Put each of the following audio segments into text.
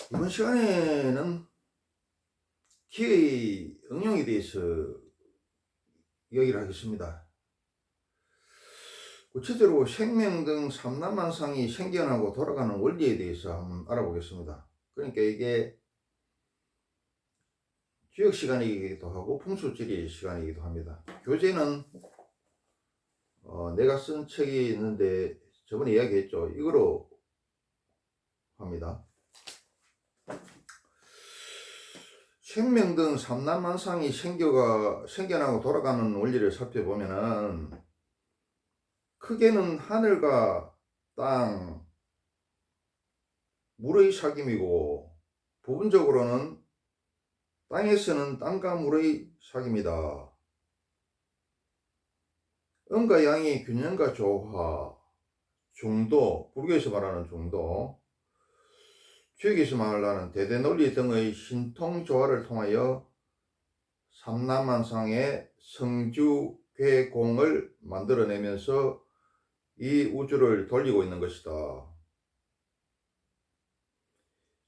이번 시간에는 기의 응용에 대해서 이야기를 하겠습니다. 구체적으로 생명 등 삼라만상이 생겨나고 돌아가는 원리에 대해서 한번 알아보겠습니다. 그러니까 이게 주역 시간이기도 하고 풍수지리 시간이기도 합니다. 교재는 내가 쓴 책이 있는데 저번에 이야기했죠. 이거로 합니다. 생명 등 삼라만상이 생겨나고 돌아가는 원리를 살펴보면은 크게는 하늘과 땅, 물의 사귐이고 부분적으로는 땅에서는 땅과 물의 사귐이다. 음과 양의 균형과 조화, 중도, 불교에서 말하는 중도, 주역에서 말하는 대대논리 등의 신통조화를 통하여 삼라만상의 성주괴공을 만들어내면서 이 우주를 돌리고 있는 것이다.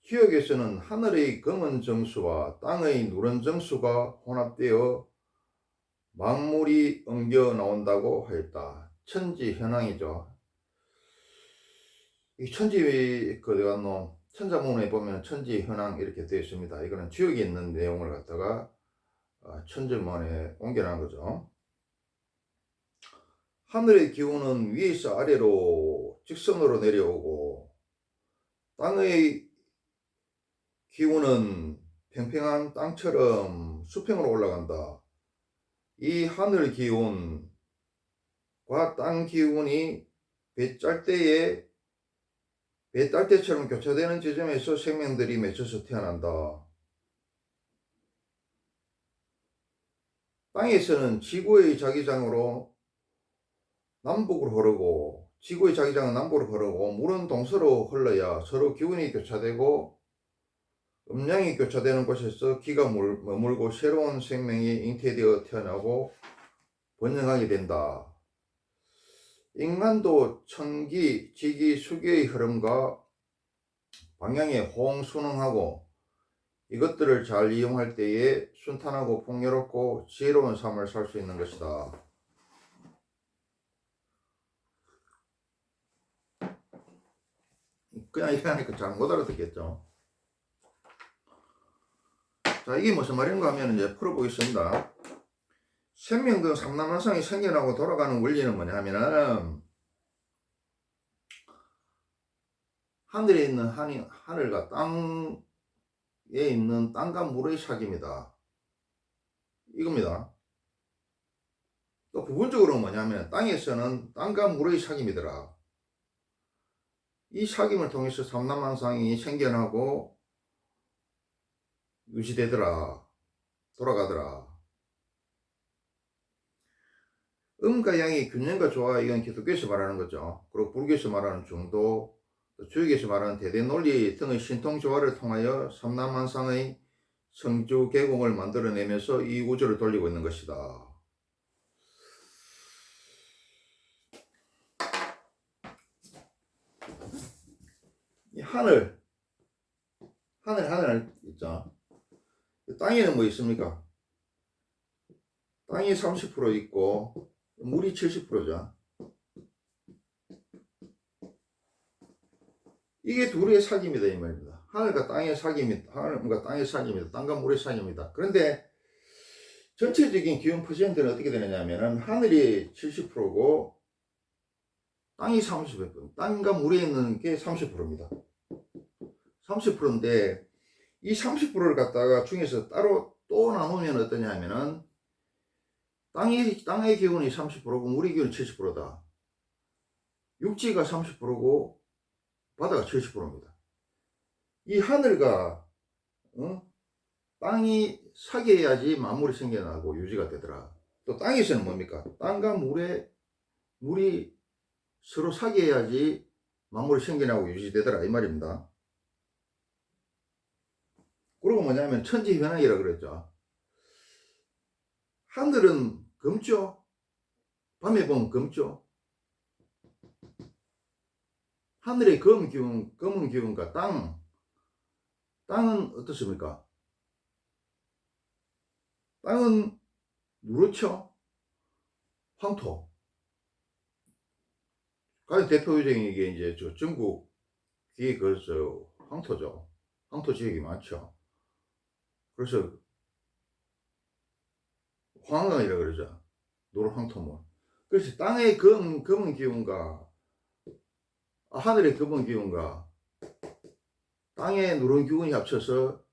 기역에서는 하늘의 검은 정수와 땅의 누런 정수가 혼합되어 만물이 엉겨 나온다고 하였다. 천지현황이죠. 이 천자문에 보면 천지현황 이렇게 되어 있습니다. 이거는 지역에 있는 내용을 갖다가 천지문에 옮겨놓은 거죠. 하늘의 기운은 위에서 아래로 직선으로 내려오고 땅의 기운은 평평한 땅처럼 수평으로 올라간다. 이 하늘 기운과 땅 기운이 배짤대처럼 교차되는 지점에서 생명들이 맺혀서 태어난다. 땅에서는 지구의 자기장으로 남북으로 흐르고 지구의 자기장은 남북으로 흐르고 물은 동서로 흘러야 서로 기운이 교차되고 음양이 교차되는 곳에서 기가 머물고 새로운 생명이 잉태되어 태어나고 번영하게 된다. 인간도 천기, 지기, 수기의 흐름과 방향에 호응순응하고 이것들을 잘 이용할 때에 순탄하고 풍요롭고 지혜로운 삶을 살 수 있는 것이다. 그냥 이렇게 하니까 잘 못 알아듣겠죠. 자, 이게 무슨 말인가 하면 이제 풀어보겠습니다. 생명 등 삼라만상이 생겨나고 돌아가는 원리는 뭐냐 하면은 하늘에 있는 하늘과 땅에 있는 땅과 물의 사귐이다. 이겁니다. 또 부분적으로 뭐냐면 땅에서는 땅과 물의 사귐이더라. 이 사귐을 통해서 삼라만상이 생겨나고 유지되더라. 돌아가더라. 음과 양의 균형과 조화, 이건 기독교에서 말하는 거죠. 그리고 불교에서 말하는 중도, 주역에서 말하는 대대논리 등의 신통조화를 통하여 삼라만상의 성주계공을 만들어내면서 이 우주를 돌리고 있는 것이다. 이 하늘 있죠. 땅에는 뭐 있습니까? 땅이 30% 있고 물이 70%죠. 이게 둘의 사귐이다 이 말입니다. 하늘과 땅의 사귐이다. 땅과 물의 사귐이다. 그런데 전체적인 기온 퍼센트는 어떻게 되느냐 하면 하늘이 70%고 땅이 30%, 땅과 물에 있는 게 30%입니다. 30%인데 이 30%를 갖다가 중에서 따로 또 나누면 어떠냐 하면은 땅의 기온이 30%고 물의 기온이 70%다. 육지가 30%고 바다가 70%입니다. 이 하늘과 땅이 사귀어야지 만물이 생겨나고 유지가 되더라. 또 땅에서는 뭡니까? 땅과 물이 서로 사귀어야지 만물이 생겨나고 유지되더라 이 말입니다. 그리고 뭐냐면 천지현황이라 그랬죠. 하늘은 검죠. 밤에 보면 검죠. 하늘의 검은 기운과 땅, 땅은 어떻습니까? 땅은 누렇죠? 황토. 가장 대표적인 게 이제 저 전국 뒤에 그저 황토죠. 황토 지역이 많죠. 그래서 황어이라 그러죠. 노란 황토물. 그래서 땅의 검은 기운과 하늘의 검은 기운과 땅의 누런 기운이 합쳐서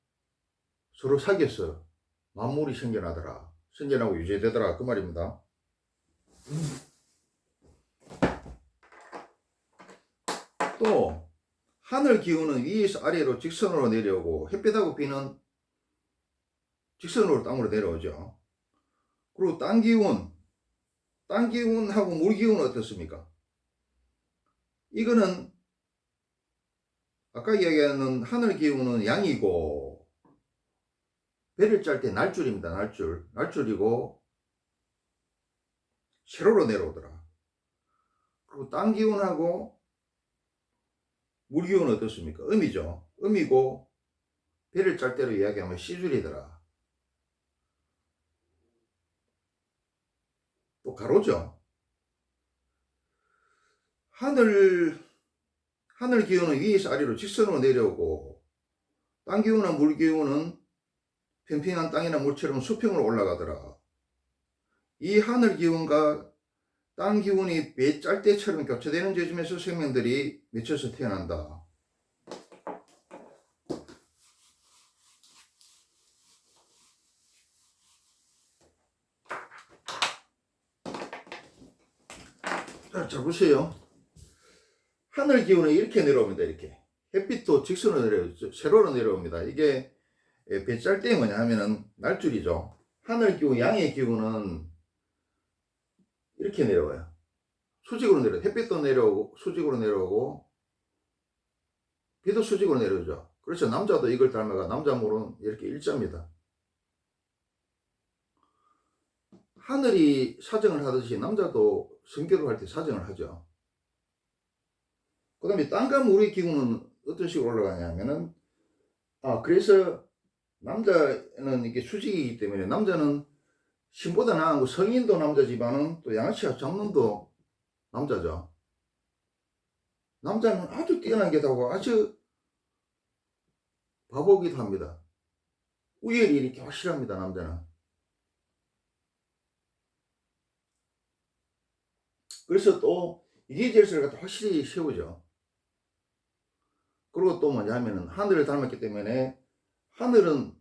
서로 사귀어서 만물이 생겨나더라. 생겨나고 유지되더라. 그 말입니다. 또 하늘 기운은 위에서 아래로 직선으로 내려오고 햇빛하고 비는 직선으로 땅으로 내려오죠. 그리고 땅 기운하고 물 기운은 어떻습니까? 이거는 아까 이야기하는 하늘 기운은 양이고 배를 짤 때 날줄입니다. 날줄이고 세로로 내려오더라. 그리고 땅 기운하고 물 기운은 어떻습니까? 음이죠. 음이고 배를 짤 때로 이야기하면 시줄이더라. 또 가로죠. 하늘 기운은 위에서 아래로 직선으로 내려오고 땅 기운이나 물 기운은 평평한 땅이나 물처럼 수평으로 올라가더라. 이 하늘 기운과 땅 기운이 배 짤대처럼 교차되는 지점에서 생명들이 맺혀서 태어난다. 자, 보세요. 하늘 기운은 이렇게 내려옵니다. 이렇게. 햇빛도 직선으로 내려오죠. 세로로 내려옵니다. 이게 배 짤대가 뭐냐 하면은 날줄이죠. 하늘 기운, 양의 기운은 이렇게 내려와요. 수직으로 내려요. 햇빛도 내려오고 수직으로 내려오고 비도 수직으로 내려오죠. 그렇죠. 남자도 이걸 닮아가 남자물은 이렇게 일자입니다. 하늘이 사정을 하듯이 남자도 성교를 할 때 사정을 하죠. 그 다음에 땅과 물의 기운은 어떤 식으로 올라가냐면은 그래서 남자는 이게 수직이기 때문에 남자는 신보다 나은 거 성인도 남자지만은 또 양아치와 장놈도 남자죠. 남자는 아주 뛰어난 게도 하고 아주 바보기도 합니다. 우열이 이렇게 확실합니다. 남자는. 그래서 또 이기질서를 갖다 확실히 세우죠. 그리고 또 뭐냐 하면은 하늘을 닮았기 때문에 하늘은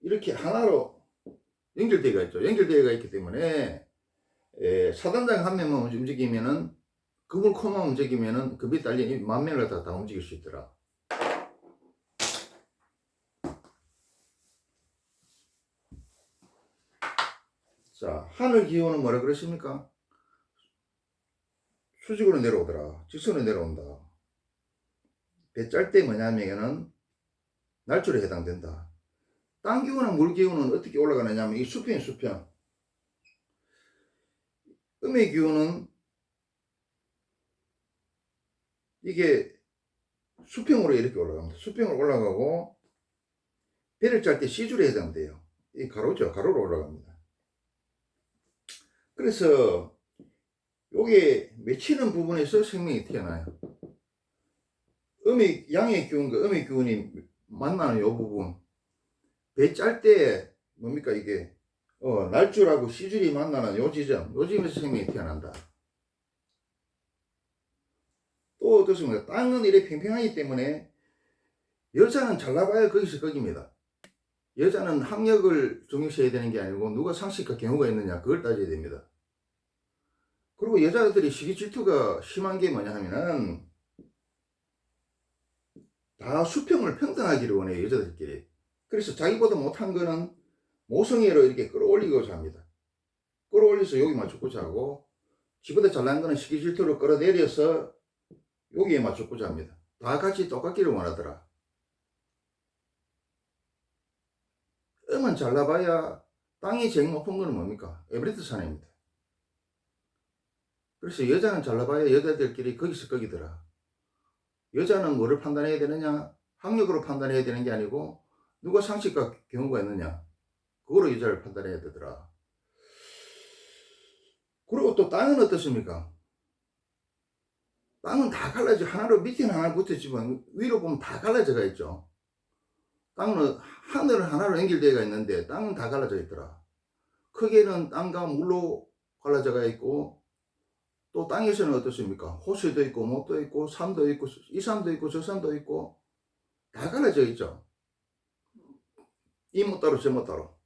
이렇게 하나로 연결되어 있죠. 연결되어 있기 때문에 사단장 한 명만 움직이면은 그물 코만 움직이면은 그 밑에 달린 만 명을 다 움직일 수 있더라. 자, 하늘 기온은 뭐라 그랬습니까? 수직으로 내려오더라. 직선으로 내려온다. 배 짤 때 뭐냐면은 날줄에 해당된다. 땅 기운과 물 기운은 어떻게 올라가느냐면 이 수평이 수평. 음의 기운은 이게 수평으로 이렇게 올라갑니다. 수평으로 올라가고 배를 짤 때 C줄에 해당돼요. 이 가로죠. 가로로 올라갑니다. 그래서 요게 맺히는 부분에서 생명이 태어나요. 양의 기운과 음의 기운이 만나는 요 부분. 배 짤 때 뭡니까 이게 날줄하고 C줄이 만나는 요 지점에서 생명이 태어난다. 또 어떻습니까? 땅은 이렇게 평평하기 때문에 여자는 잘나봐야 거기서 거기입니다. 여자는 학력을 중요시해야 되는 게 아니고 누가 상식과 경우가 있느냐 그걸 따져야 됩니다. 그리고 여자들이 시기 질투가 심한 게 뭐냐 하면은 다 수평을 평등하기를 원해요. 여자들끼리. 그래서 자기보다 못한 거는 모성애로 이렇게 끌어올리고자 합니다. 끌어올려서 여기 맞추고자 하고 지보다 잘난 거는 시기 질투로 끌어내려서 여기에 맞추고자 합니다. 다 같이 똑같기를 원하더라. 음은 잘나봐야 땅이 제일 높은 거는 뭡니까? 에베레스트 산입니다. 그래서 여자는 잘나봐야 여자들끼리 거기서 거기더라. 여자는 뭐를 판단해야 되느냐? 학력으로 판단해야 되는 게 아니고 누가 상식과 경우가 있느냐 그거로 여자를 판단해야 되더라. 그리고 또 땅은 어떻습니까? 땅은 다 갈라져. 하나로 밑에는 하나 붙어지만 위로 보면 다 갈라져가 있죠. 땅은 하늘은 하나로 연결되어 있는데 땅은 다 갈라져 있더라. 크게는 땅과 물로 갈라져가 있고 또 땅에서는 어떻습니까? 호수도 있고 못도 있고 산도 있고 이 산도 있고 저 산도 있고 다 갈라져 있죠. 이 못 따로 저 못 따로.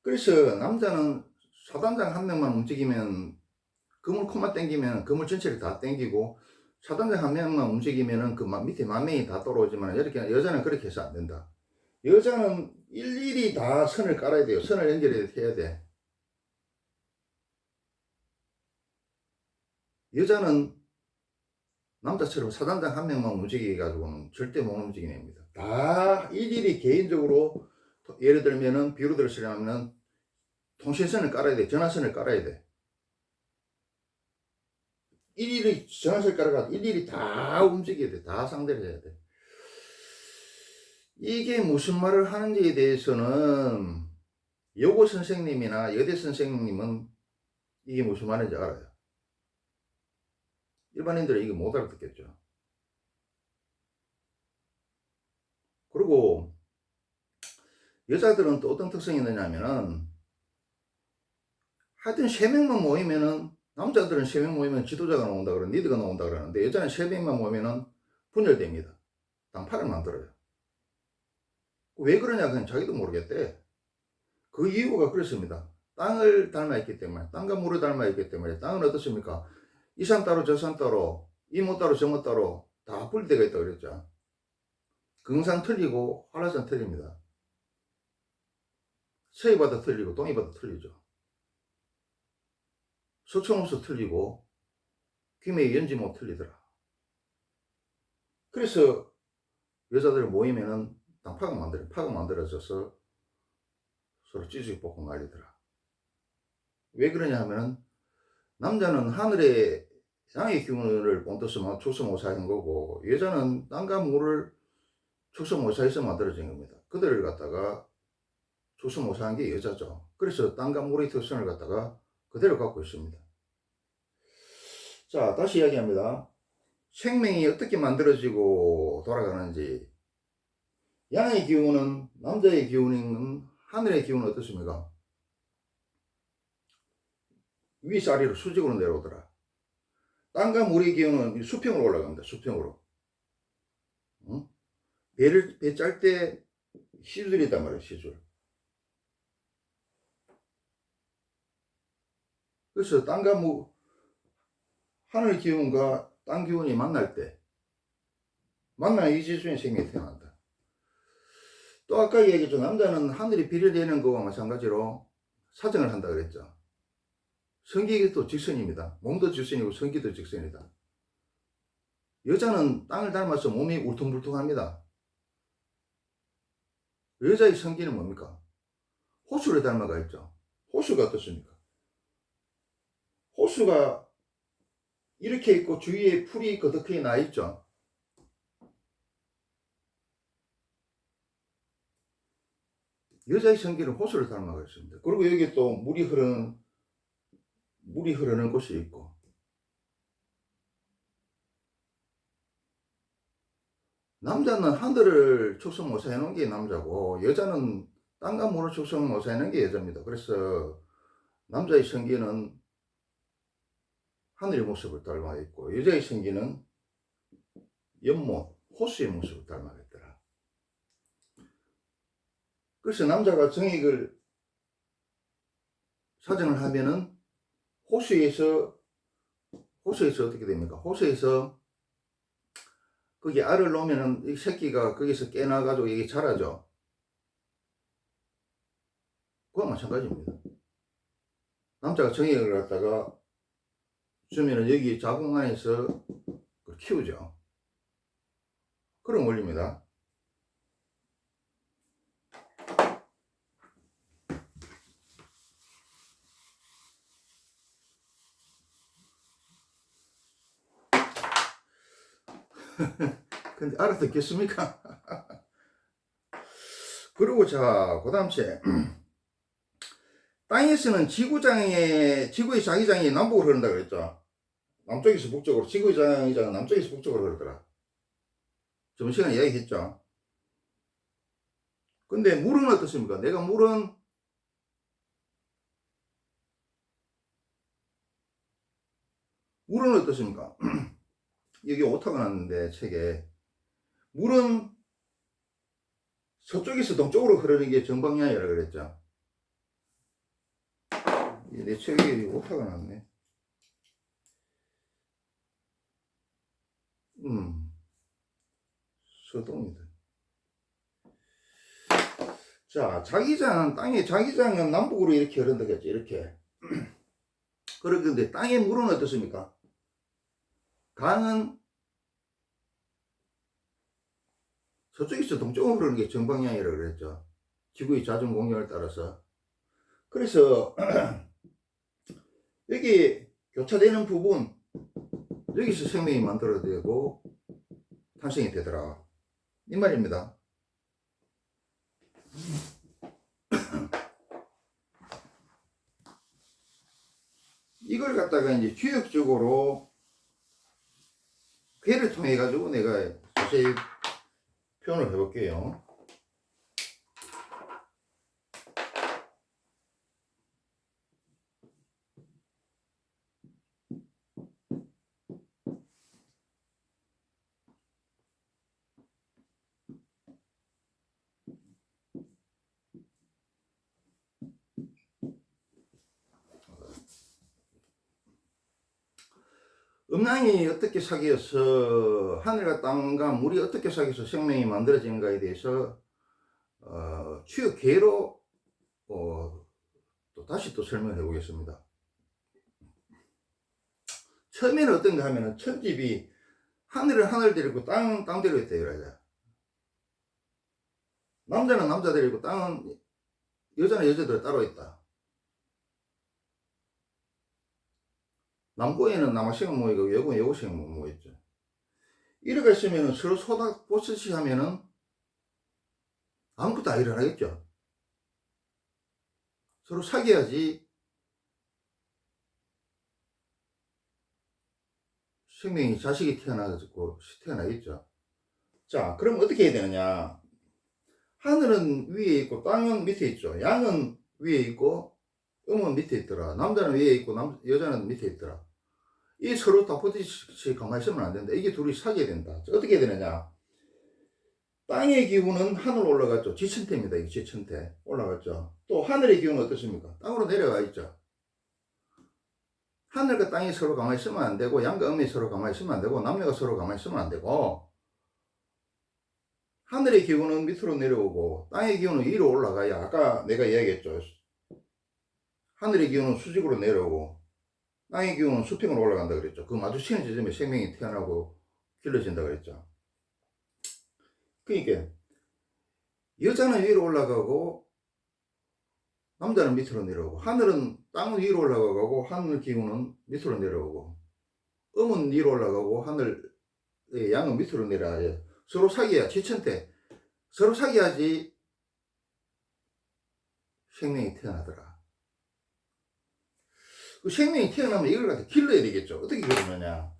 그래서 남자는 사단장 한 명만 움직이면 그물 코만 땡기면 그물 전체를 다 땡기고 사단장 한 명만 움직이면은 그 밑에 만명이 다 떨어오지만 이렇게 여자는 그렇게 해서 안 된다. 여자는 일일이 다 선을 깔아야 돼요. 선을 연결해야 돼. 여자는 남자처럼 사단장 한 명만 움직이게 가지고는 절대 못 움직이는 겁니다. 다 일일이 개인적으로 예를 들면은 비로 들으시려면 통신선을 깔아야 돼. 전화선을 깔아야 돼. 일일이 전화선을 깔아가 일일이 다 움직여야 돼. 다 상대를 해야 돼. 이게 무슨 말을 하는지에 대해서는 여고 선생님이나 여대 선생님은 이게 무슨 말인지 알아요. 일반인들은 이게 못 알아듣겠죠. 그리고 여자들은 또 어떤 특성이 있느냐면은 하여튼 3명만 모이면은 남자들은 3명 모이면 지도자가 나온다 그러는 리더가 나온다 그러는데 여자는 3명만 모이면은 분열됩니다. 당파를 만들어요. 왜 그러냐 그냥 자기도 모르겠대. 그 이유가 그렇습니다. 땅을 닮아 있기 때문에 땅과 물을 닮아 있기 때문에 땅은 어떻습니까? 이 산 따로 저 산 따로 이 못 따로 저 못 따로 다 분리되어 있다 그랬죠. 금산 틀리고 한라산 틀립니다. 서해바다 틀리고 동해바다 틀리죠. 서천호수 틀리고 김해 연지모 틀리더라. 그래서 여자들 모이면은 파가 만들어져서 서로 찌질이 뽑고 난리더라. 왜 그러냐 하면은 남자는 하늘의 양의 기운을 본떠서 축소모사한 거고 여자는 땅과 물을 축소모사해서 만들어진 겁니다. 그들을 갖다가 축소모사한 게 여자죠. 그래서 땅과 물의 특성을 갖다가 그대로 갖고 있습니다. 자, 다시 이야기합니다. 생명이 어떻게 만들어지고 돌아가는지. 양의 기운은 남자의 기운은 하늘의 기운은 어떻습니까? 위에서 아래로 수직으로 내려오더라. 땅과 물의 기운은 수평으로 올라갑니다. 수평으로. 응? 배 짤 때 시줄이단 말이에요. 시줄. 그래서 땅과 하늘 기운과 땅 기운이 만날 때 만나야 이지수의 생명이 태어난다. 또 아까 얘기했죠. 남자는 하늘이 비를 내는 거와 마찬가지로 사정을 한다 그랬죠. 성기도 직선입니다. 몸도 직선이고 성기도 직선이다. 여자는 땅을 닮아서 몸이 울퉁불퉁합니다. 여자의 성기는 뭡니까? 호수를 닮아가 있죠. 호수가 어떻습니까? 호수가 이렇게 있고 주위에 풀이 거덕하게 나 있죠. 여자의 성기는 호수를 닮아가 있습니다. 그리고 여기 또 물이 흐르는 곳이 있고 남자는 하늘을 축소 못해 놓은 게 남자고 여자는 땅과 물을 축소 못해 놓은 게 여자입니다. 그래서 남자의 성기는 하늘의 모습을 닮아 있고 여자의 성기는 연못, 호수의 모습을 닮아 있더라. 그래서 남자가 정액을 사정을 하면은 호수에서 어떻게 됩니까? 호수에서 거기 알을 놓으면은 이 새끼가 거기서 깨나가지고 이게 자라죠. 그와 마찬가지입니다. 남자가 정액을 갖다가 주면은 여기 자궁 안에서 키우죠. 그런 원리입니다. 근데 알아듣겠습니까? 그리고 자, 그 다음째. 땅에서는 지구의 자기장이 남북으로 흐른다 그랬죠. 남쪽에서 북쪽으로, 지구의 자기장은 남쪽에서 북쪽으로 흐르더라. 저번 시간에 이야기했죠. 근데 물은 어떻습니까? 물은 어떻습니까? 여기 오타가 났는데, 책에. 물은 서쪽에서 동쪽으로 흐르는 게 정방향이라고 그랬죠. 내 책에 오타가 났네. 서동이다. 자, 땅의 자기장은 남북으로 이렇게 흐른다겠지, 이렇게. 그런데 땅의 물은 어떻습니까? 강은 서쪽에서 동쪽으로 흐르는 게 정방향이라고 그랬죠. 지구의 자전 공전을 따라서. 그래서 여기 교차되는 부분, 여기서 생명이 만들어지고 탄생이 되더라. 이 말입니다. 이걸 갖다가 이제 주역적으로 괴를 통해 가지고 내가 자세히 표현을 해볼게요. 음양이 어떻게 사귀어서 하늘과 땅과 물이 어떻게 사귀어서 생명이 만들어지는가에 대해서 추역 괴로 또 다시 또 설명해 보겠습니다. 처음에는 어떤가 하면은 천집이 하늘은 하늘대로 있고 땅은 땅대로 있다 이거야. 남자는 남자대로 있고 땅은 여자는 여자대로 따로 있다. 남고에는 남학생은 모이고 여고는 여고생은 모였죠. 이래가 있으면 서로 소닥보듯이 하면은 아무것도 안 일어나겠죠. 서로 사귀어야지 생명이 자식이 태어나겠죠. 자, 그럼 어떻게 해야 되느냐? 하늘은 위에 있고 땅은 밑에 있죠. 양은 위에 있고 음은 밑에 있더라. 남자는 위에 있고 여자는 밑에 있더라. 이 서로 닥보듯이 가만히 있으면 안 된다. 이게 둘이 사귀어야 된다. 어떻게 해야 되느냐? 땅의 기운은 하늘 올라갔죠. 지천태입니다. 이게 지천태 올라갔죠. 또 하늘의 기운은 어떻습니까? 땅으로 내려가 있죠. 하늘과 땅이 서로 가만히 있으면 안 되고 양과 음이 서로 가만히 있으면 안 되고 남녀가 서로 가만히 있으면 안 되고 하늘의 기운은 밑으로 내려오고 땅의 기운은 위로 올라가야 아까 내가 이야기했죠. 하늘의 기운은 수직으로 내려오고 땅의 기운은 수평으로 올라간다 그랬죠. 그 마주치는 지점에 생명이 태어나고 길러진다 그랬죠. 그러니까 여자는 위로 올라가고 남자는 밑으로 내려오고 하늘은 땅은 위로 올라가고 하늘 기운은 밑으로 내려오고 음은 위로 올라가고 하늘 양은 밑으로 내려와야 서로 사귀어야 지천태 서로 사귀어야지 생명이 태어나더라. 그 생명이 태어나면 이걸 갖다 길러야 되겠죠. 어떻게 기르느냐?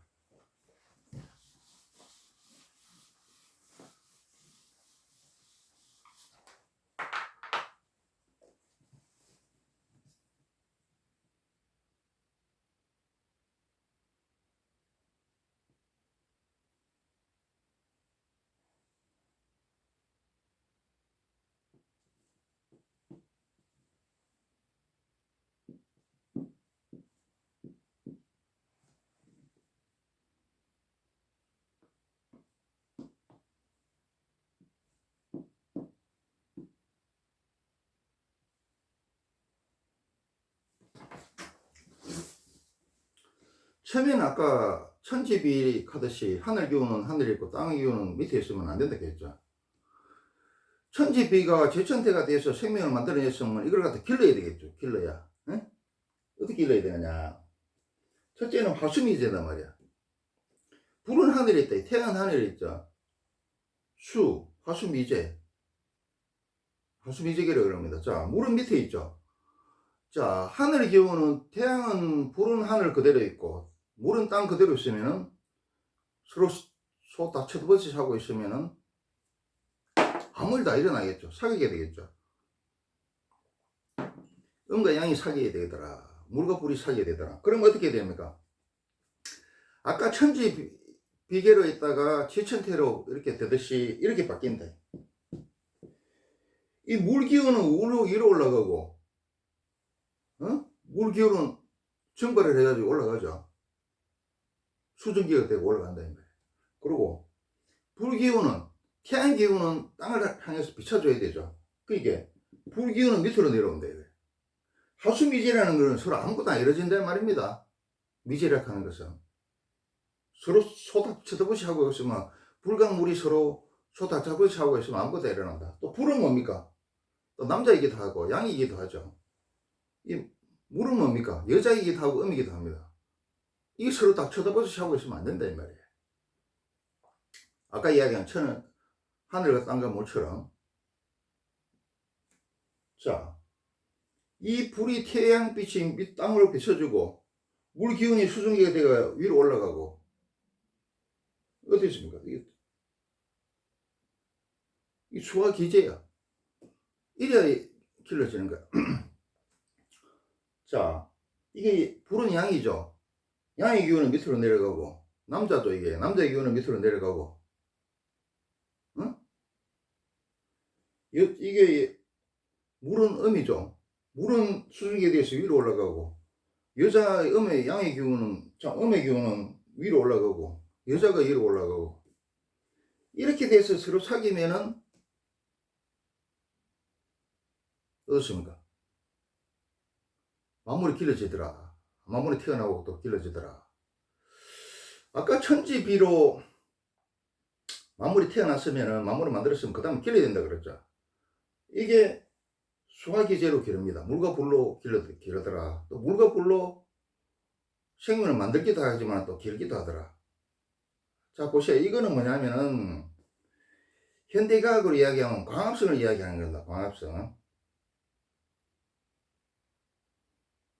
처음에는 아까 천지비 하듯이 하늘 기운은 하늘에 있고 땅의 기운은 밑에 있으면 안 된다 했죠. 천지비가 제천태가 돼서 생명을 만들어냈으면 이걸 갖다 길러야 되겠죠. 길러야. 에? 어떻게 길러야 되느냐? 첫째는 화수미 된단 말이야. 불은 하늘이 있다. 태양 하늘이 있죠. 화수미제. 화수미제기라고 합니다. 자, 물은 밑에 있죠. 자, 하늘 기온은 태양은 불은 하늘 그대로 있고 물은 땅 그대로 있으면은 서로 소 다 쳐다보듯이 하고 있으면은 아무 일도 안 일어나겠죠. 사귀게 되겠죠. 음과 양이 사귀게 되더라. 물과 불이 사귀게 되더라. 그럼 어떻게 됩니까? 아까 천지 비계로 있다가 지천태로 이렇게 되듯이 이렇게 바뀐다. 이 물 기운은 위로 올라가고, 물 기운은 증발을 해가지고 올라가죠. 수증기가 되고 올라간다. 그리고 불 기운은, 태양 기운은 땅을 향해서 비춰줘야 되죠. 그러니까 불 기운은 밑으로 내려온다. 하수미지라는 것은 서로 아무것도 안 이루어진다는 말입니다. 미지락 하는 것은. 서로 쳐다보시 하고 있으면, 불강물이 서로 쳐다보시 하고 있으면 아무것도 안 일어난다. 또 불은 뭡니까? 또 남자이기도 하고 양이기도 하죠. 이 물은 뭡니까? 여자이기도 하고 음이기도 합니다. 이게 서로 딱 쳐다보시 하고 있으면 안 된다 이 말이에요. 아까 이야기한 하늘과 땅과 물처럼. 자, 이 불이 태양빛이 땅으로 비춰주고 물 기운이 수증기가 되어 위로 올라가고 어떻습니까? 이 수화 기제야. 이래야 길러지는 거야. 자, 이게 불은 양이죠. 양의 기운은 밑으로 내려가고 남자도 이게 남자의 기운은 밑으로 내려가고, 응? 이게 물은 음이죠. 물은 수증기에 대해서 위로 올라가고 여자의 양의 기운은 음의 기운은 위로 올라가고 여자가 위로 올라가고 이렇게 돼서 서로 사귀면은 어떻습니까? 만물이 길러지더라. 만물이 태어나고 또 길러지더라. 아까 천지비로 만물이 태어났으면은 만물을 만들었으면 그 다음에 길러야 된다 그랬죠. 이게 수화기제로 기릅니다. 물과 불로 기르더라. 또 물과 불로 생명을 만들기도 하지만 또 기르기도 하더라. 자, 보세요. 이거는 뭐냐면은 현대과학으로 이야기하면 광합성을 이야기하는 겁니다. 광합성.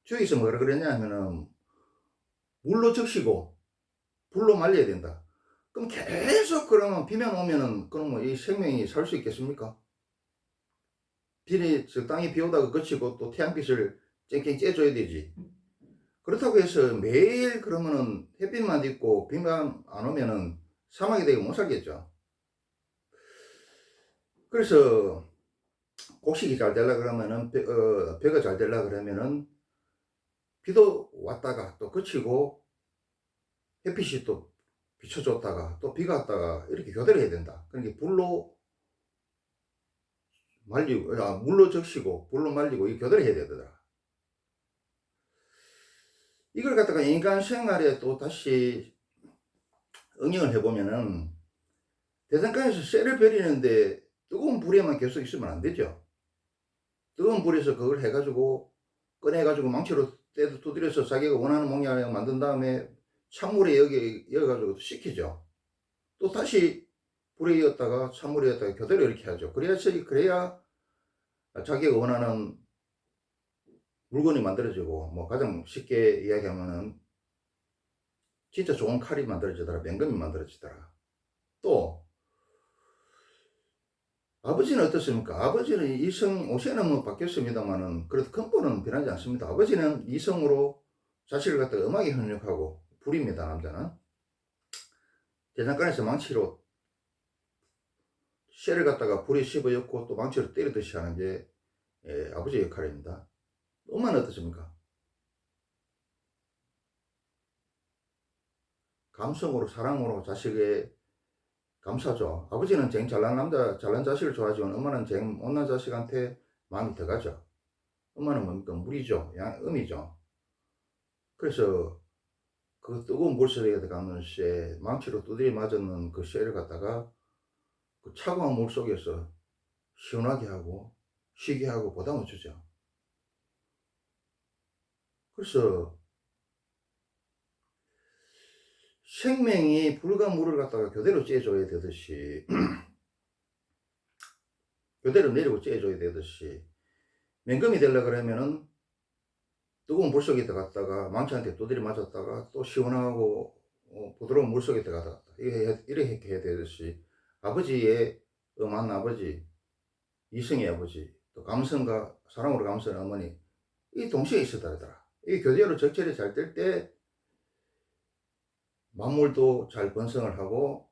저기서 뭐라 그랬냐 하면은 물로 적시고 불로 말려야 된다. 그럼 계속 그러면 비만 오면은 그럼 뭐 이 생명이 살 수 있겠습니까? 땅이 비 오다가 그치고 또 태양빛을 쨍쨍 쬐줘야 되지. 그렇다고 해서 매일 그러면은 햇빛만 있고 비만 안 오면은 사막이 되고 못 살겠죠. 그래서 곡식이 잘 되려 그러면은 배가 잘 되려 그러면은 비도 왔다가 또 그치고 햇빛이 또 비춰줬다가 또 비가 왔다가 이렇게 교대를 해야 된다. 그러니까 불로 말리고, 물로 적시고 불로 말리고 이 교대를 해야 되더라. 이걸 갖다가 인간 생활에 또 다시 응용을 해보면은 대장간에서 쇠를 버리는데 뜨거운 불에만 계속 있으면 안 되죠. 뜨거운 불에서 그걸 해가지고 꺼내가지고 망치로 두드려서 자기가 원하는 모양을 만든 다음에 찬물에 여가지고 식히죠. 또 다시 불에 이었다가 찬물에 이었다가 교대로 이렇게 하죠. 그래야 자기가 원하는 물건이 만들어지고, 뭐 가장 쉽게 이야기하면은 진짜 좋은 칼이 만들어지더라, 맹금이 만들어지더라. 또 아버지는 어떻습니까? 아버지는 이성, 옷에는 뭐 바뀌었습니다만은 그래도 근본은 변하지 않습니다. 아버지는 이성으로 자식을 갖다가 음악에 훈육하고 불입니다. 남자는 대장간에서 망치로 쇠를 갖다가 불에 씹어넣고 또 망치로 때리듯이 하는 게 아버지의 역할입니다. 엄마는 어떻습니까? 감성으로 사랑으로 자식의 감사죠. 아버지는 쟁 잘난 자식을 좋아하지만 엄마는 쟁 못난 자식한테 마음이 더 가죠. 엄마는 뭡니까? 물이죠. 음이죠. 그래서 그 뜨거운 물속에 들어가는 쇠, 망치로 두드려 맞았는 그 쇠를 갖다가 그 차가운 물 속에서 시원하게 하고 쉬게 하고 보담을 주죠. 그래서 생명이 불과 물을 갖다가 교대로 쬐줘야 되듯이 교대로 내리고 쬐줘야 되듯이 맹금이 되려고 그러면은 뜨거운 물속에 들어갔다가 망치한테 두드려 맞았다가 또 시원하고 부드러운 물속에 들어갔다 이렇게 해야 되듯이 아버지의 엄한 아버지, 이성의 아버지, 또 감성과 사랑으로 감싸는 어머니 이 동시에 있었다더라. 이 교대로 적절히 잘 될 때 만물도 잘 번성을 하고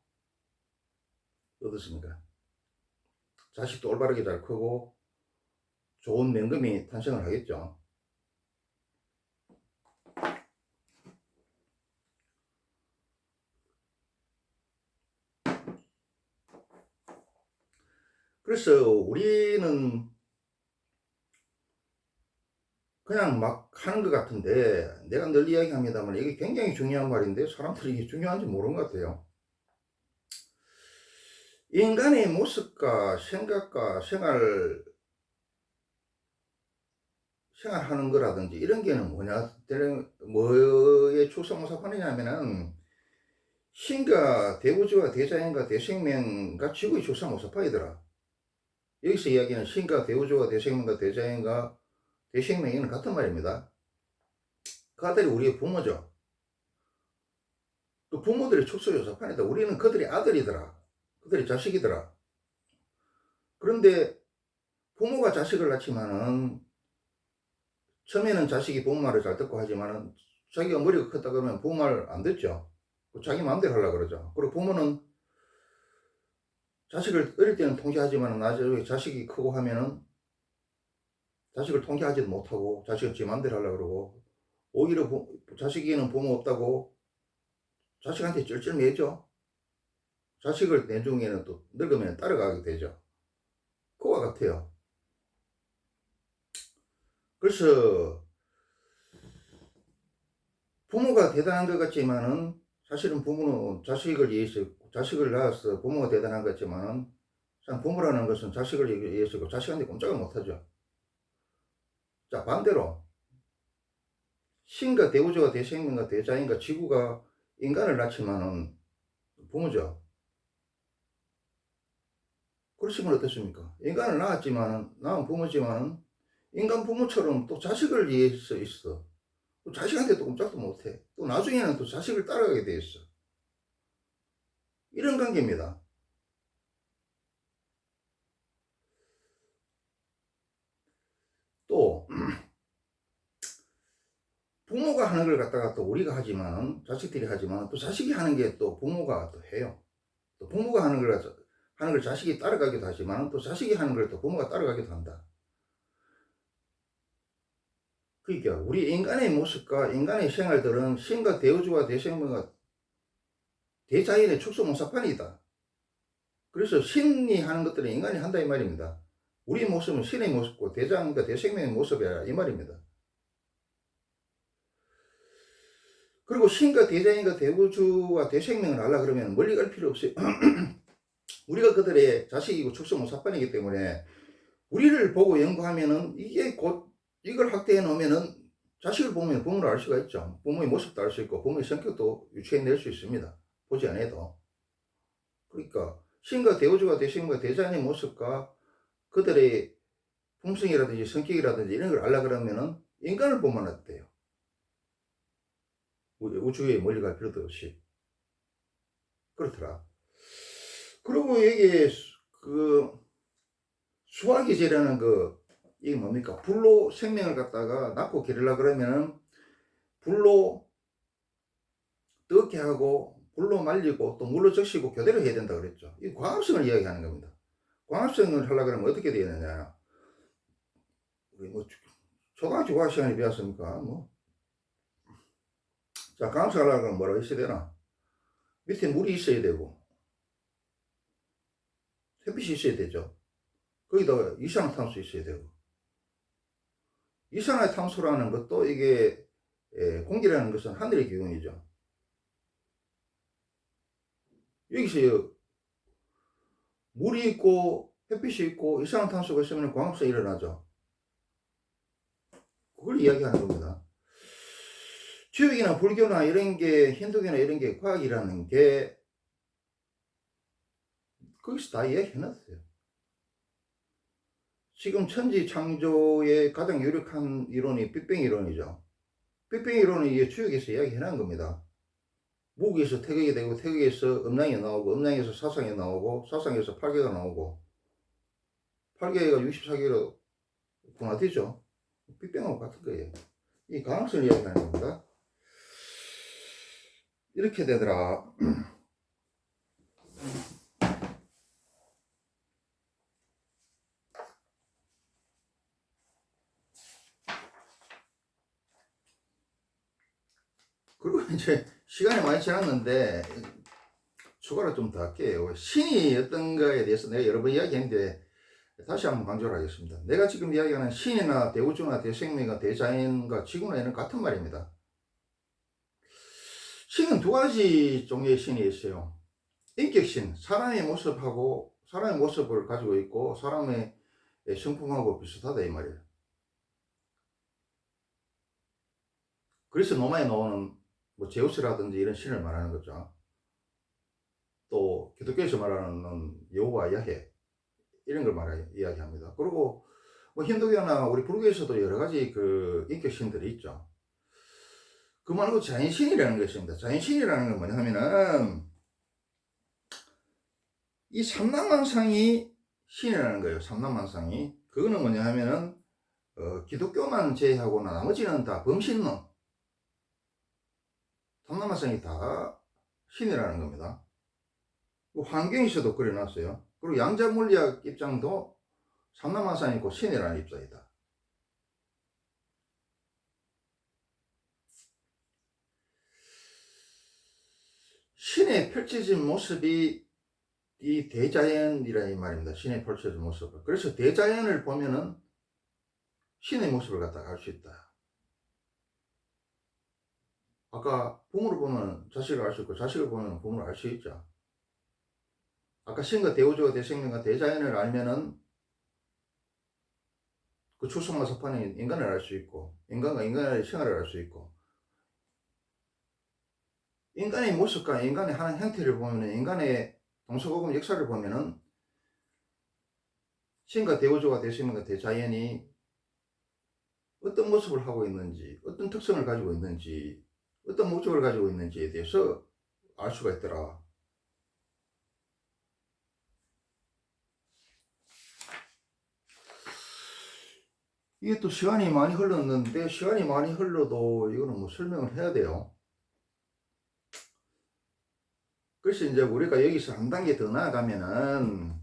어떻습니까? 자식도 올바르게 잘 크고 좋은 맹금이 탄생을 하겠죠. 그래서 우리는 그냥 막 하는 것 같은데 내가 늘 이야기합니다만 이게 굉장히 중요한 말인데 사람들이 이게 중요한지 모르는 것 같아요. 인간의 모습과 생각과 생활하는 거라든지 이런 게는 뭐에 출사모사판이냐면은 신과 대우주와 대자연과 대생명과 지구의 출사모사판이더라. 여기서 이야기하는 신과 대우주와 대생명과 대자연과 대생명은 같은 말입니다. 그 아들이 우리의 부모죠. 그 부모들의 축소조사판이다. 우리는 그들의 아들이더라. 그들의 자식이더라. 그런데 부모가 자식을 낳지만은 처음에는 자식이 부모 말을 잘 듣고 하지만은 자기가 머리가 컸다 그러면 부모 말 안 듣죠. 자기 마음대로 하려고 그러죠. 그리고 부모는 자식을 어릴 때는 통제하지만은 나중에 자식이 크고 하면은 자식을 통제하지도 못하고 자식은 지 마음대로 하려고 그러고 오히려 자식에게는 부모 없다고 자식한테 쩔쩔매죠. 자식을 내중에는 또 늙으면 따라가게 되죠. 그와 같아요. 그래서 부모가 대단한 것 같지만은 사실은 부모는 자식을 위해서 자식을 낳아서 부모가 대단한 것 같지만은 부모라는 것은 자식을 위해서 자식한테 꼼짝을 못하죠. 자, 반대로 신과 대우주와 대생명과 대자연과 지구가 인간을 낳지만은 부모죠. 그러시면 어떻습니까? 인간을 낳은 부모지만은 인간 부모처럼 또 자식을 위해서 있어. 또 자식한테 또 꼼짝도 못해. 또 나중에는 또 자식을 따라가게 돼 있어. 이런 관계입니다. 또 부모가 하는 걸 갖다가 또 우리가 하지만은 자식들이 하지만은 또 자식이 하는 게 또 부모가 또 해요. 또 부모가 하는 걸 자식이 따라가기도 하지만은 또 자식이 하는 걸 또 부모가 따라가기도 한다. 그러니까 우리 인간의 모습과 인간의 생활들은 신과 대우주와 대생명과 대자연의 축소모사판이다. 그래서 신이 하는 것들은 인간이 한다 이 말입니다. 우리 모습은 신의 모습과 대자연과 대생명의 모습이라 이 말입니다. 그리고 신과 대자연과 대우주와 대생명을 하려고 그러면 멀리 갈 필요 없어요. 우리가 그들의 자식이고 축소모사판이기 때문에 우리를 보고 연구하면은 이게 곧 이걸 확대해 놓으면은 자식을 보면 부모를 알 수가 있죠. 부모의 모습도 알 수 있고 부모의 성격도 유추해낼 수 있습니다. 보지 않아도. 그러니까 신과 대우주와 대생명과 대자연의 모습과 그들의 품성이라든지 성격이라든지 이런 걸 알려고 그러면은 인간을 보면 안 돼요. 우주에 멀리 갈 필요도 없이. 그렇더라. 그리고 여기에 수화기제라는 이게 뭡니까? 불로 생명을 갖다가 낳고 기르려 그러면은 불로 뜨겁게 하고 불로 말리고 또 물로 적시고 교대로 해야 된다 그랬죠. 이 광합성을 이야기하는 겁니다. 광합성을 하려고 그러면 어떻게 되야 되냐? 우리 초등학교 과학 시간에 배웠습니까? 자, 광합성 하려고 그러면 뭐라고 있어야 되나? 밑에 물이 있어야 되고 햇빛이 있어야 되죠. 거기다가 이산화탄소 있어야 되고 이산화탄소라는 것도 이게 공기라는 것은 하늘의 기운이죠. 여기서 물이 있고 햇빛이 있고 이산화탄소가 있으면 광합성이 일어나죠. 그걸 이야기하는 겁니다. 주역이나 불교나 이런 게, 힌두교나 이런 게 과학이라는 게 거기서 다 이야기해놨어요. 지금 천지 창조의 가장 유력한 이론이 빅뱅 이론이죠. 빅뱅 이론은 이게 주역에서 이야기해놓은 겁니다. 무기에서 태극이 되고, 태극에서 음양이 나오고, 음양에서 사상이 나오고, 사상에서 팔계가 나오고, 팔계가 64개로 분화되죠. 빅뱅하고 같은 거예요. 이 가능성을 이야기하는 겁니다. 이렇게 되더라. 그리고 이제 시간이 많이 지났는데 추가로 좀 더 할게요. 신이 어떤가에 대해서 내가 여러 번 이야기했는데 다시 한번 강조를 하겠습니다. 내가 지금 이야기하는 신이나 대우주나 대생명이나 대자연과 지구나 이런 같은 말입니다. 신은 두 가지 종류의 신이 있어요. 인격신, 사람의 모습하고 사람의 모습을 가지고 있고 사람의 성품하고 비슷하다 이 말이에요. 그래서 로마에 나오는 뭐 제우스라든지 이런 신을 말하는 거죠. 또 기독교에서 말하는 여호와 야훼 이런 걸 이야기합니다. 그리고 뭐 힌두교나 우리 불교에서도 여러 가지 그 인격신들이 있죠. 그 말고 자연신이라는 것이 있습니다. 자연신이라는 건 뭐냐 하면은 이 삼라만상이 신이라는 거예요. 삼라만상이. 그거는 뭐냐 하면은 기독교만 제외하고는 나머지는 다 범신론. 삼라만상이 다 신이라는 겁니다. 환경에서도 그려놨어요. 그리고 양자물리학 입장도 삼라만상이 고 신이라는 입장이다. 신의 펼쳐진 모습이 이 대자연이라 이 말입니다. 신의 펼쳐진 모습을. 그래서 대자연을 보면은 신의 모습을 갖다가 알 수 있다. 아까 부모를 보면 자식을 알 수 있고 자식을 보면 부모를 알 수 있죠. 아까 신과 대우주와 대생명과 대자연을 알면은 그 출생과 사판인 인간을 알 수 있고 인간과 인간의 생활을 알 수 있고 인간의 모습과 인간의 하는 형태를 보면 인간의 동서고금 역사를 보면은 신과 대우주와 대생명과 대자연이 어떤 모습을 하고 있는지 어떤 특성을 가지고 있는지 어떤 목적을 가지고 있는지에 대해서 알 수가 있더라. 이게 또 시간이 많이 흘렀는데 시간이 많이 흘러도 이거는 뭐 설명을 해야 돼요. 그래서 이제 우리가 여기서 한 단계 더 나아가면은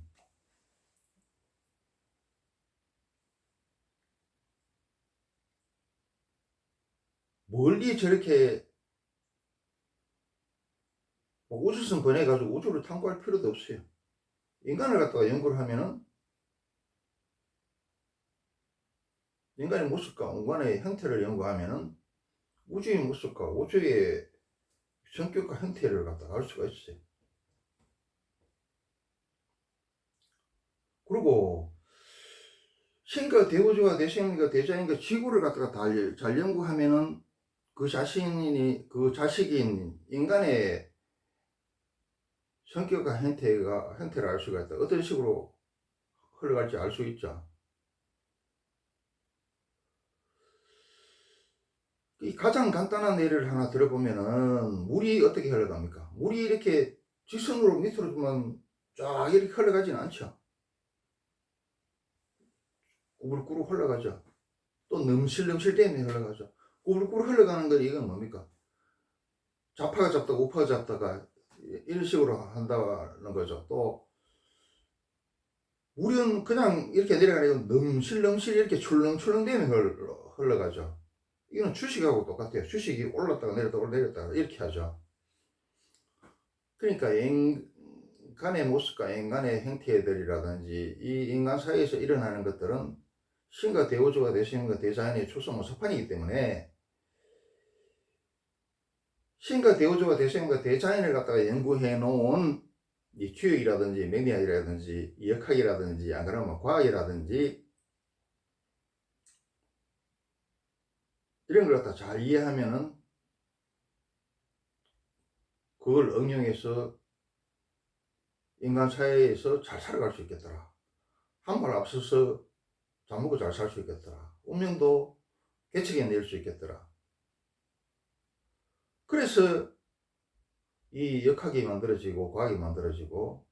멀리 저렇게 우주선 보내가지고 우주를 탐구할 필요도 없어요. 인간을 갖다가 연구를 하면은 인간의 모습과 인간의 형태를 연구하면은 우주의 모습과 우주의 성격과 형태를 갖다가 알 수가 있어요. 그리고 신과 대우주와 대생명과 대자연과 지구를 갖다가 잘 연구하면은 그 자식인 인간의 성격과 형태를 알 수가 있다. 어떤 식으로 흘러갈지 알 수 있죠. 이 가장 간단한 예를 하나 들어보면은 물이 어떻게 흘러갑니까? 물이 이렇게 직선으로 밑으로만 쫙 이렇게 흘러가진 않죠. 꾸불꾸불 흘러가죠. 또 넘실넘실 때문에 흘러가죠. 꾸불꾸불 흘러가는 거 이건 뭡니까? 좌파가 잡다가 우파가 잡다가 이런 식으로 한다는 거죠. 또 물은 그냥 이렇게 내려가는 건 넘실넘실 이렇게 출렁출렁 되면 흘러가죠. 이거는 주식하고 똑같아요. 주식이 올랐다가 내렸다가 이렇게 하죠. 그러니까 인간의 모습과 인간의 형태들이라든지 이 인간 사이에서 일어나는 것들은 신과 대우주와 대생명과 대자연의 초성모습판이기 때문에 신과 대우주와 대생명과 대자연을 갖다가 연구해 놓은 이 규칙이라든지 매니아이라든지 역학이라든지 안 그러면 과학이라든지 이런 걸 갖다 잘 이해하면은 그걸 응용해서 인간 사회에서 잘 살아갈 수 있겠더라. 한 발 앞서서 잘 먹고 잘 살 수 있겠더라. 운명도 개척해낼 수 있겠더라. 그래서 이 역학이 만들어지고 과학이 만들어지고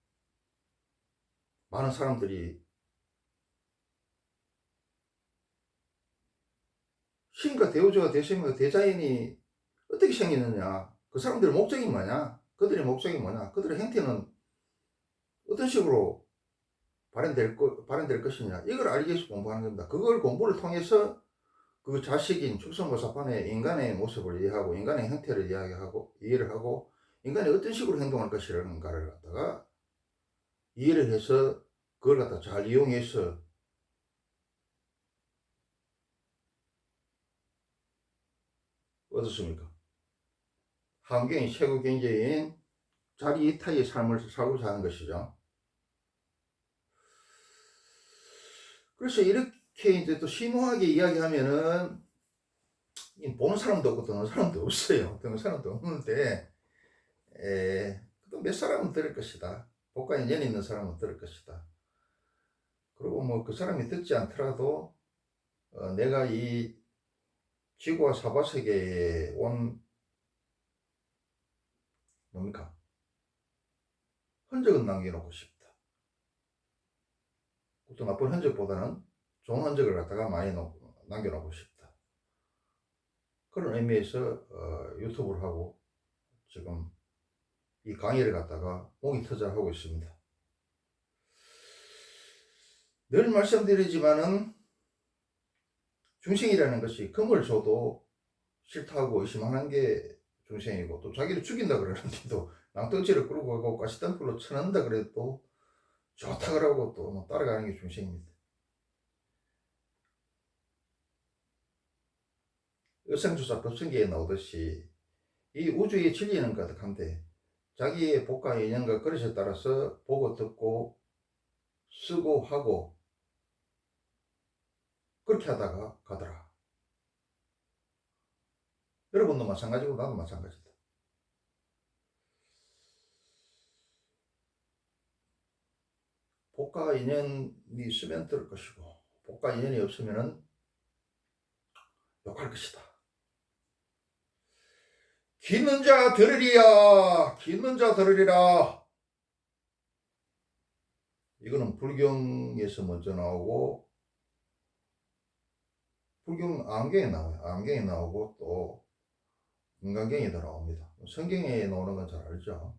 많은 사람들이 신과 대우주와 대생과 대자연이 어떻게 생기느냐, 그 사람들의 목적이 뭐냐, 그들의 목적이 뭐냐, 그들의 행태는 어떤 식으로 발현될 것이냐, 이걸 알기 위해서 공부하는 겁니다. 그걸 공부를 통해서 그 자식인 축성모사판의 인간의 모습을 이해하고 인간의 형태를 이해를 하고 인간이 어떤 식으로 행동할 것이라는가를 갖다가 이해를 해서 그걸 갖다 잘 이용해서 어떻습니까? 환경이 최고 경제인 자리이타의 삶을 살고자 하는 것이죠. 그래서 이렇게 이제 또 심오하게 이야기하면은 보는 사람도 없고 듣는 사람도 없어요. 듣는 사람도 없는데 또 몇 사람은 들을 것이다. 복과 인연이 있는 사람은 들을 것이다. 그리고 뭐 그 사람이 듣지 않더라도 내가 이 지구와 사바세계에 온 뭡니까? 흔적은 남겨놓고 싶다. 또 나쁜 흔적보다는 좋은 흔적을 갖다가 많이 남겨놓고 싶다. 그런 의미에서 유튜브를 하고 지금 이 강의를 갖다가 목이 터져 하고 있습니다. 늘 말씀드리지만은 중생이라는 것이 금을 줘도 싫다고 의심하는 게 중생이고, 또 자기를 죽인다 그러는데도 낭떠지를 끌고 가고 가시덤불로 쳐낸다 그래도 좋다 그러고 또 뭐 따라가는 게 중생입니다. 의성주사 법성계에 나오듯이 이 우주의 진리는 가득한데 자기의 복과 인연과 그릇에 따라서 보고 듣고 쓰고 하고 그렇게 하다가 가더라. 여러분도 마찬가지고 나도 마찬가지다. 복과 인연이 있으면 들을 것이고 복과 인연이 없으면 욕할 것이다. 기는 자 들으리야. 기는 자 들으리라. 이거는 불경에서 먼저 나오고 불경 안경에 나와요. 안경에 나오고 또 인간경에도 나옵니다. 성경에 나오는 건 잘 알죠.